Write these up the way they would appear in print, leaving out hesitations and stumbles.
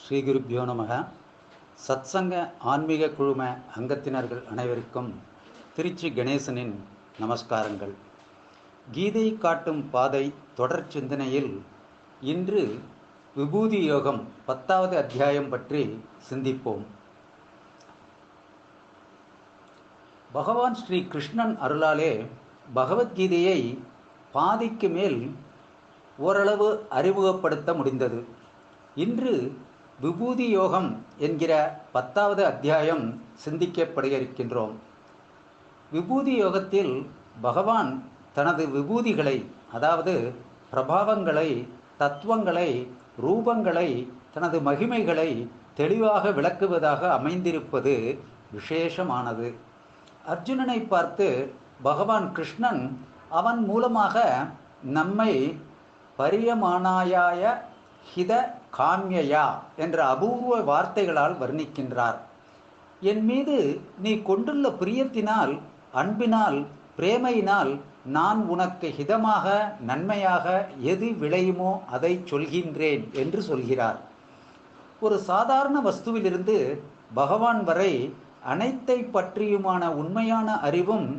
ஸ்ரீ குருப்யோ நமக. சத்சங்க ஆன்மீக குழும அங்கத்தினர்கள் அனைவருக்கும் திருச்சி கணேசனின் நமஸ்காரங்கள். கீதை காட்டும் பாதை தொடர் சிந்தனையில் இன்று விபூதி யோகம் 10வது அத்தியாயம் பற்றி சிந்திப்போம். பகவான் ஸ்ரீ கிருஷ்ணன் அருளாலே பகவத்கீதையை பாதிக்கு மேல் ஓரளவு அறிமுகப்படுத்த முடிந்தது. இன்று விபூதி யோகம் என்கிற 10வது அத்தியாயம் சிந்திக்கப்பட இருக்கின்றோம். விபூதி யோகத்தில் பகவான் தனது விபூதிகளை, அதாவது பிரபாவங்களை, தத்துவங்களை, ரூபங்களை, தனது மகிமைகளை தெளிவாக விளக்குவதாக அமைந்திருப்பது விசேஷமானது. அர்ஜுனனை பார்த்து பகவான் கிருஷ்ணன் அவன் மூலமாக நம்மை பரியமானாய ஹித காமியா என்ற அபூர்வ வார்த்தைகளால் வர்ணிக்கின்றார். என் மீது நீ கொண்டுள்ள பிரியத்தினால், அன்பினால், பிரேமையினால் நான் உனக்கு ஹிதமாக, நன்மையாக எது விளையுமோ அதை சொல்கின்றேன் என்று சொல்கிறார். ஒரு சாதாரண வஸ்துவிலிருந்து பகவான் வரை அனைத்தை பற்றியுமான உண்மையான அறிவும்,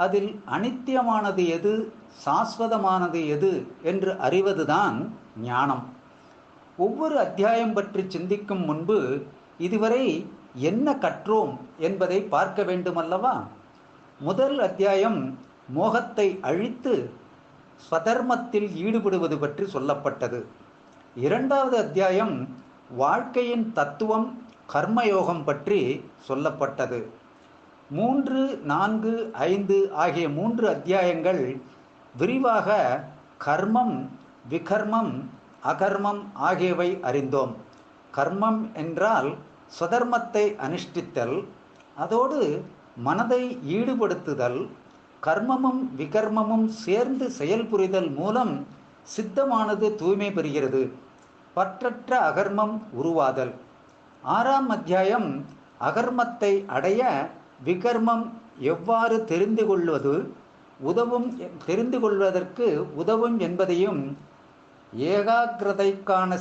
அதில் அனித்தியமானது எது, சாஸ்வதமானது எது என்று அறிவதுதான் ஞானம். ஒவ்வொரு அத்தியாயம் பற்றி சிந்திக்கும் முன்பு இதுவரை என்ன கற்றோம் என்பதை பார்க்க வேண்டுமல்லவா? முதல் அத்தியாயம் மோகத்தை அழித்து ஸ்வதர்மத்தில் ஈடுபடுவது பற்றி சொல்லப்பட்டது. 2வது அத்தியாயம் வாழ்க்கையின் தத்துவம், கர்மயோகம் பற்றி சொல்லப்பட்டது. 3, 4, 5 ஆகிய 3 அத்தியாயங்கள் விரிவாக கர்மம், விகர்மம், அகர்மம் ஆகியவை அறிந்தோம். கர்மம் என்றால் ஸ்வதர்மத்தை அனுஷ்டித்தல், அதோடு மனதை ஈடுபடுத்துதல். கர்மமும் விகர்மமும் சேர்ந்து செயல்புரிதல் மூலம் சித்தமானது தூய்மை பெறுகிறது. பற்றற்ற அகர்மம் உருவாதல். 6ஆம் அத்தியாயம் அகர்மத்தை அடைய விகர்மம் எவ்வாறு தெரிந்து கொள்வதற்கு உதவும் என்பதையும், ஏகாகிரதைக்கான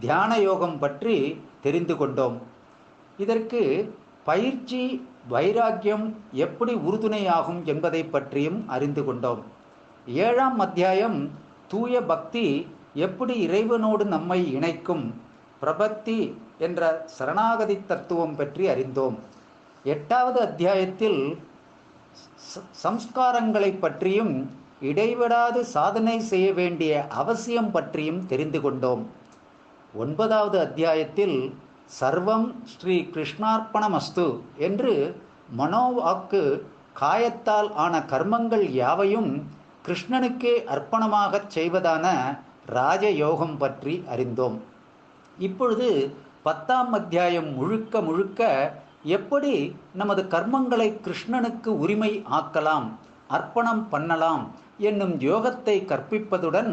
தியான யோகம் பற்றி தெரிந்து கொண்டோம். இதற்கு பயிற்சி, வைராக்கியம் எப்படி உறுதுணையாகும் என்பதை பற்றியும் அறிந்து கொண்டோம். 7ஆம் அத்தியாயம் தூய பக்தி எப்படி இறைவனோடு நம்மை இணைக்கும், பிரபத்தி என்ற சரணாகதி தத்துவம் பற்றி அறிந்தோம். 8வது அத்தியாயத்தில் சம்ஸ்காரங்களை பற்றியும், இடைவிடாது சாதனை செய்ய வேண்டிய அவசியம் பற்றியும் தெரிந்து கொண்டோம். 9வது அத்தியாயத்தில் சர்வம் ஸ்ரீ கிருஷ்ணார்ப்பணமஸ்து என்று மனோவாக்கு காயத்தால் ஆன கர்மங்கள் யாவையும் கிருஷ்ணனுக்கே அர்ப்பணமாகச் செய்வதான ராஜயோகம் பற்றி அறிந்தோம். இப்பொழுது 10ஆம் அத்தியாயம் முழுக்க எப்படி நமது கர்மங்களை கிருஷ்ணனுக்கு உரிமை ஆக்கலாம், அர்ப்பணம் பண்ணலாம் என்னும் யோகத்தை கற்பிப்பதுடன்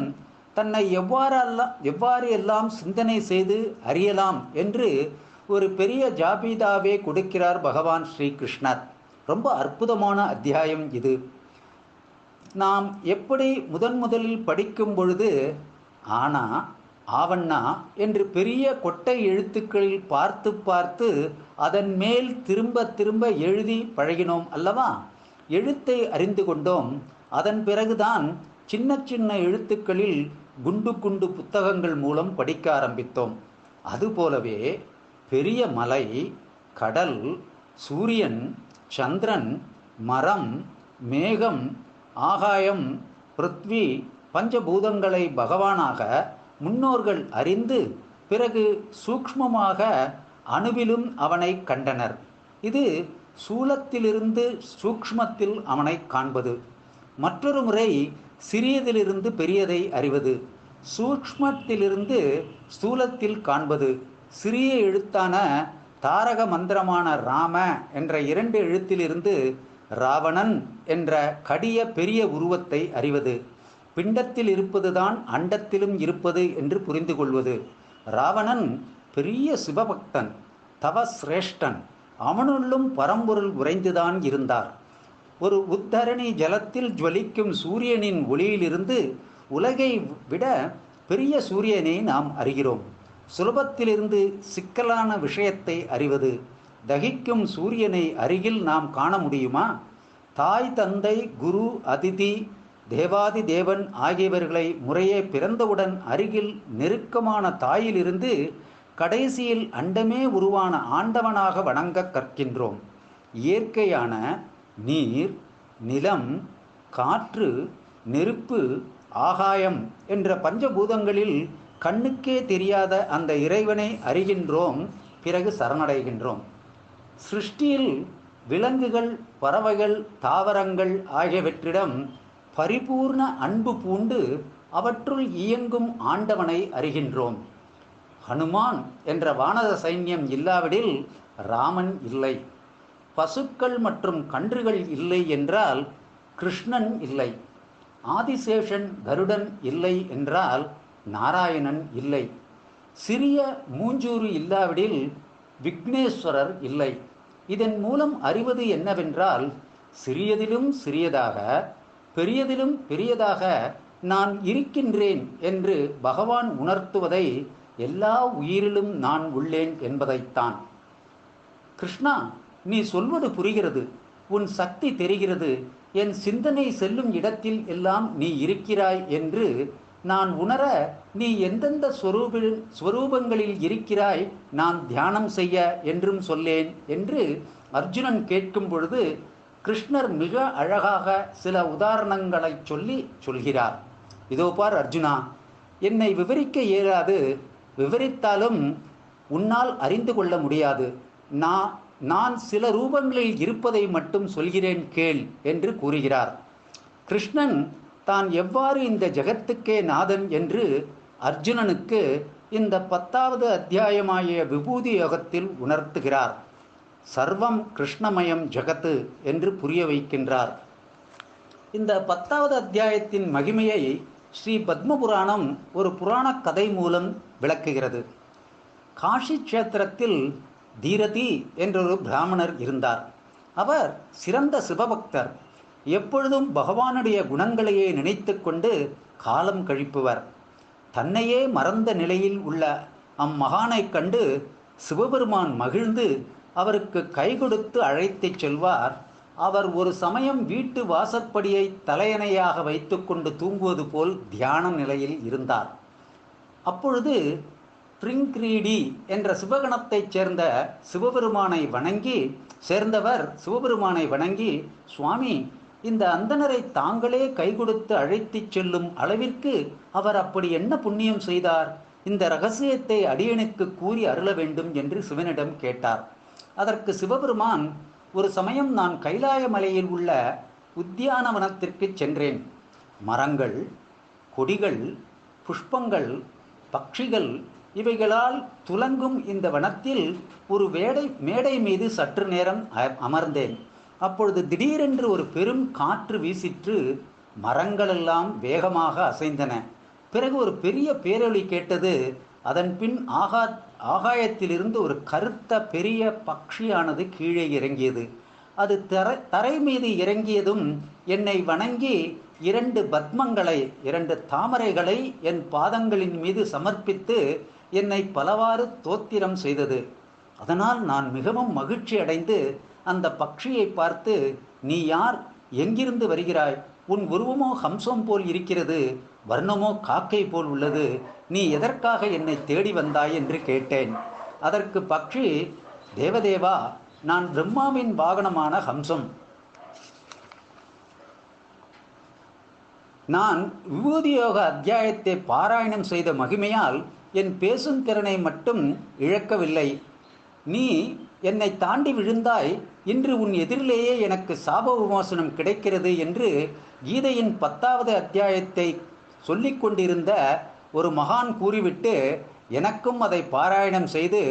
தன்னை எவ்வாறு எல்லாம் சிந்தனை செய்து அறியலாம் என்று ஒரு பெரிய ஜாபிதாவே கொடுக்கிறார் பகவான் ஸ்ரீ கிருஷ்ணர். ரொம்ப அற்புதமான அத்தியாயம் இது. நாம் எப்படி முதலில் படிக்கும் பொழுது ஆனா, ஆவண்ணா என்று பெரிய கொட்டை எழுத்துக்களில் பார்த்து அதன் மேல் திரும்ப எழுதி பழகினோம் அல்லவா? எழுத்தை அறிந்து கொண்டோம். அதன் பிறகுதான் சின்ன எழுத்துக்களில் குண்டு புத்தகங்கள் மூலம் படிக்க ஆரம்பித்தோம். அதுபோலவே பெரிய மலை, கடல், சூரியன், சந்திரன், மரம், மேகம், ஆகாயம், பிருத்வி, பஞ்சபூதங்களை பகவானாக முன்னோர்கள் அறிந்து பிறகு சூக்ஷ்மமாக அணுவிலும் அவனை கண்டனர். இது சூலத்திலிருந்து சூக்ஷ்மத்தில் அவனை காண்பது. மற்றொரு முறை சிறியதிலிருந்து பெரியதை அறிவது, சூக்ஷ்மத்திலிருந்து ஸ்தூலத்தில் காண்பது. சிறிய எழுத்தான தாரக மந்திரமான ராம என்ற 2 எழுத்திலிருந்து ராவணன் என்ற கடிய பெரிய உருவத்தை அறிவது. பிண்டத்தில் இருப்பதுதான் அண்டத்திலும் இருப்பது என்று புரிந்து கொள்வது. ராவணன் பெரிய சிவபக்தன், தவசிரேஷ்டன். அவனுள்ளும் பரம்பொருள் உறைந்துதான் இருந்தார். ஒரு உத்தரணி ஜலத்தில் ஜொலிக்கும் சூரியனின் ஒளியிலிருந்து உலகை விட பெரிய சூரியனை நாம் அறிகிறோம். சுலபத்திலிருந்து சிக்கலான விஷயத்தை அறிவது. தகிக்கும் சூரியனை அருகில் நாம் காண முடியுமா? தாய், தந்தை, குரு, அதிதி, தேவாதி தேவன் ஆகியவர்களை முறையே பிறந்தவுடன் அருகில் நெருக்கமான தாயிலிருந்து கடைசியில் அண்டமே உருவான ஆண்டவனாக வணங்க கற்கின்றோம். இயற்கையான நீர், நிலம், காற்று, நெருப்பு, ஆகாயம் என்ற பஞ்சபூதங்களில் கண்ணுக்கே தெரியாத அந்த இறைவனை அறிகின்றோம். பிறகு சரணடைகின்றோம். சிருஷ்டியில் விலங்குகள், பறவைகள், தாவரங்கள் ஆகியவற்றிடம் பரிபூர்ண அன்பு பூண்டு அவற்றுள் இயங்கும் ஆண்டவனை அறிகின்றோம். ஹனுமான் என்ற வானர சைன்யம் இல்லாவிடில் ராமன் இல்லை. பசுக்கள் மற்றும் கன்றுகள் இல்லை என்றால் கிருஷ்ணன் இல்லை. ஆதிசேஷன், கருடன் இல்லை என்றால் நாராயணன் இல்லை. சிறிய மூஞ்சூறு இல்லாவிடில் விக்னேஸ்வரர் இல்லை. இதன் மூலம் அறிவது என்னவென்றால், சிறியதிலும் சிறியதாக, பெரியதிலும் பெரியதாக நான் இருக்கின்றேன் என்று பகவான் உணர்த்துவதை எல்லா உயிரிலும் நான் உள்ளேன் என்பதைத்தான். கிருஷ்ணா, நீ சொல்வது புரிகிறது, உன் சக்தி தெரிகிறது, என் சிந்தனை செல்லும் இடத்தில் எல்லாம் நீ இருக்கிறாய் என்று நான் உணர நீ எந்தெந்த ஸ்வரூபங்களில் இருக்கிறாய் நான் தியானம் செய்ய என்றும் சொல்லேன் என்று அர்ஜுனன் கேட்கும் பொழுது கிருஷ்ணர் மிக அழகாக சில உதாரணங்களை சொல்கிறார். இதோ பார் அர்ஜுனா, என்னை விவரிக்க இயலாது, விவரித்தாலும் உன்னால் அறிந்து கொள்ள முடியாது. நான் சில ரூபங்களில் இருப்பதை மட்டும் சொல்கிறேன் கேள் என்று கூறுகிறார். கிருஷ்ணன் தான் எவ்வாறு இந்த ஜெகத்துக்கே நாதன் என்று அர்ஜுனனுக்கு இந்த 10வது அத்தியாயமாகிய விபூதி யோகத்தில் உணர்த்துகிறார். சர்வம் கிருஷ்ணமயம் ஜெகத்து என்று புரிய வைக்கின்றார். இந்த 10வது அத்தியாயத்தின் மகிமையை ஸ்ரீ பத்ம புராணம் ஒரு புராண கதை மூலம் விளக்குகிறது. காஷி கஷேத்திரத்தில் தீரதி என்றொரு பிராமணர் இருந்தார். அவர் சிறந்த சிவபக்தர். எப்பொழுதும் பகவானுடைய குணங்களையே நினைத்து கொண்டு காலம் கழிப்பவர். தன்னையே மறந்த நிலையில் உள்ள அம்மகானை கண்டு சிவபெருமான் மகிழ்ந்து அவருக்கு கை கொடுத்து அழைத்து செல்வார். அவர் ஒரு சமயம் வீட்டு வாசற்படியை தலையணையாக வைத்து கொண்டு தூங்குவது போல் தியான நிலையில் இருந்தார். அப்பொழுது பிரிங்கிரீடி என்ற சிவகணத்தைச் சேர்ந்தவர் சிவபெருமானை வணங்கி, சுவாமி, இந்த அந்தணரை தாங்களே கை கொடுத்து அழைத்துச் செல்லும் அளவிற்கு அவர் அப்படி என்ன புண்ணியம் செய்தார்? இந்த ரகசியத்தை அடியனுக்கு கூறி அருள வேண்டும் என்று சிவனிடம் கேட்டார். அதற்கு சிவபெருமான், ஒரு சமயம் நான் கைலாய மலையில் உள்ள உத்தியானவனத்திற்கு சென்றேன். மரங்கள், கொடிகள், புஷ்பங்கள், பட்சிகள் இவைகளால் துலங்கும் இந்த வனத்தில் ஒரு மேடை மீது சற்று நேரம் அமர்ந்தேன். அப்பொழுது திடீரென்று ஒரு பெரும் காற்று வீசிற்று. மரங்களெல்லாம் வேகமாக அசைந்தன. பிறகு ஒரு பெரிய பேரொலி கேட்டது. அதன் பின் ஆகாயத்திலிருந்து ஒரு கருத்த பெரிய பக்ஷியானது கீழே இறங்கியது. அது தரை மீது இறங்கியதும் என்னை வணங்கி 2 பத்மங்களை, 2 தாமரைகளை என் பாதங்களின் மீது சமர்ப்பித்து என்னை பலவாறு தோத்திரம் செய்தது. அதனால் நான் மிகவும் மகிழ்ச்சி அடைந்து அந்த பக்ஷியை பார்த்து, நீ யார்? எங்கிருந்து வருகிறாய்? உன் உருவமோ ஹம்சம் போல் இருக்கிறது, வர்ணமோ காக்கை போல் உள்ளது. நீ எதற்காக என்னை தேடி வந்தாய் என்று கேட்டேன். அதற்கு பக்ஷி, தேவதேவா, நான் பிரம்மாவின் வாகனமான ஹம்சம். நான் விபூதியோக அத்தியாயத்தை பாராயணம் செய்த மகிமையால் என் பேசும் திறனை மட்டும் இழக்கவில்லை. நீ என்னை தாண்டி விழுந்தாய். இன்று உன் எதிரிலேயே எனக்கு சாப விமோசனம் கிடைக்கிறது என்று கீதையின் 10வது அத்தியாயத்தை சொல்லிக் கொண்டிருந்த ஒரு மகான் கூறிவிட்டு எனக்கும் அதை பாராயணம் செய்து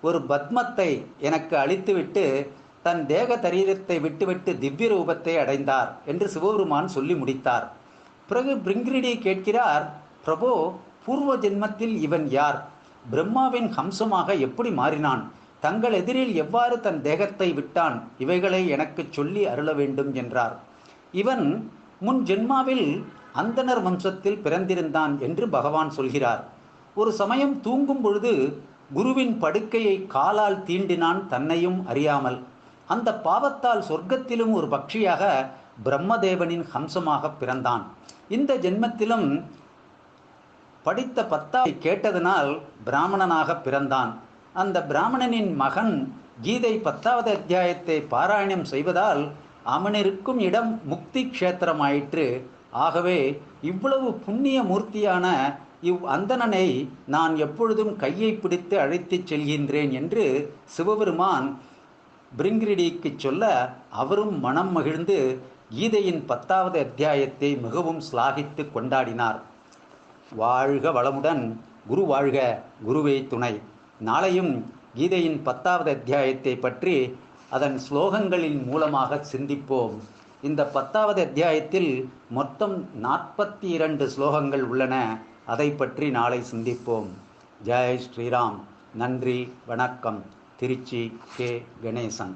ஒரு பத்மத்தை எனக்கு அளித்துவிட்டு தன் தேக தரீரத்தை விட்டுவிட்டு திவ்ய ரூபத்தை அடைந்தார் என்று சிவபெருமான் சொல்லி முடித்தார். பிறகு பிரிங்கிரிடி கேட்கிறார், பிரபு, பூர்வ ஜென்மத்தில் இவன் யார்? பிரம்மாவின் ஹம்சமாக எப்படி மாறினான்? தங்கள் எதிரில் எவ்வாறு தன் தேகத்தை விட்டான்? இவைகளை எனக்கு சொல்லி அருள வேண்டும் என்றார். இவன் முன் ஜென்மாவில் அந்தணர் வம்சத்தில் பிறந்திருந்தான் என்று பகவான் சொல்கிறார். ஒரு சமயம் தூங்கும் பொழுது குருவின் படுக்கையை காலால் தீண்டினான், தன்னையும் அறியாமல். அந்த பாவத்தால் சொர்க்கத்திலும் ஒரு பட்சியாக பிரம்மதேவனின் ஹம்சமாக பிறந்தான். இந்த ஜென்மத்திலும் படித்த 10 கேட்டதனால் பிராமணனாக பிறந்தான். அந்த பிராமணனின் மகன் கீதை 10வது அத்தியாயத்தை பாராயணம் செய்வதால் அவனிருக்கும் இடம் முக்தி க்ஷேத்திரமாயிற்று. ஆகவே இவ்வளவு புண்ணிய மூர்த்தியான அந்தணனை நான் எப்பொழுதும் கையை பிடித்து அழைத்துச் செல்கின்றேன் என்று சிவபெருமான் பிரிங்கிரிடிக்கு சொல்ல, அவரும் மனம் மகிழ்ந்து கீதையின் 10வது அத்தியாயத்தை மிகவும் ஸ்லாகித்து கொண்டாடினார். வாழ்க வளமுடன், குரு வாழ்க, குருவே துணை. நாளையும் கீதையின் 10வது அத்தியாயத்தை பற்றி அதன் ஸ்லோகங்களின் மூலமாக சிந்திப்போம். இந்த 10வது அத்தியாயத்தில் மொத்தம் 42 ஸ்லோகங்கள் உள்ளன. அதை பற்றி நாளை சிந்திப்போம். ஜெய் ஸ்ரீராம். நன்றி, வணக்கம். திருச்சி கே. கணேசன்.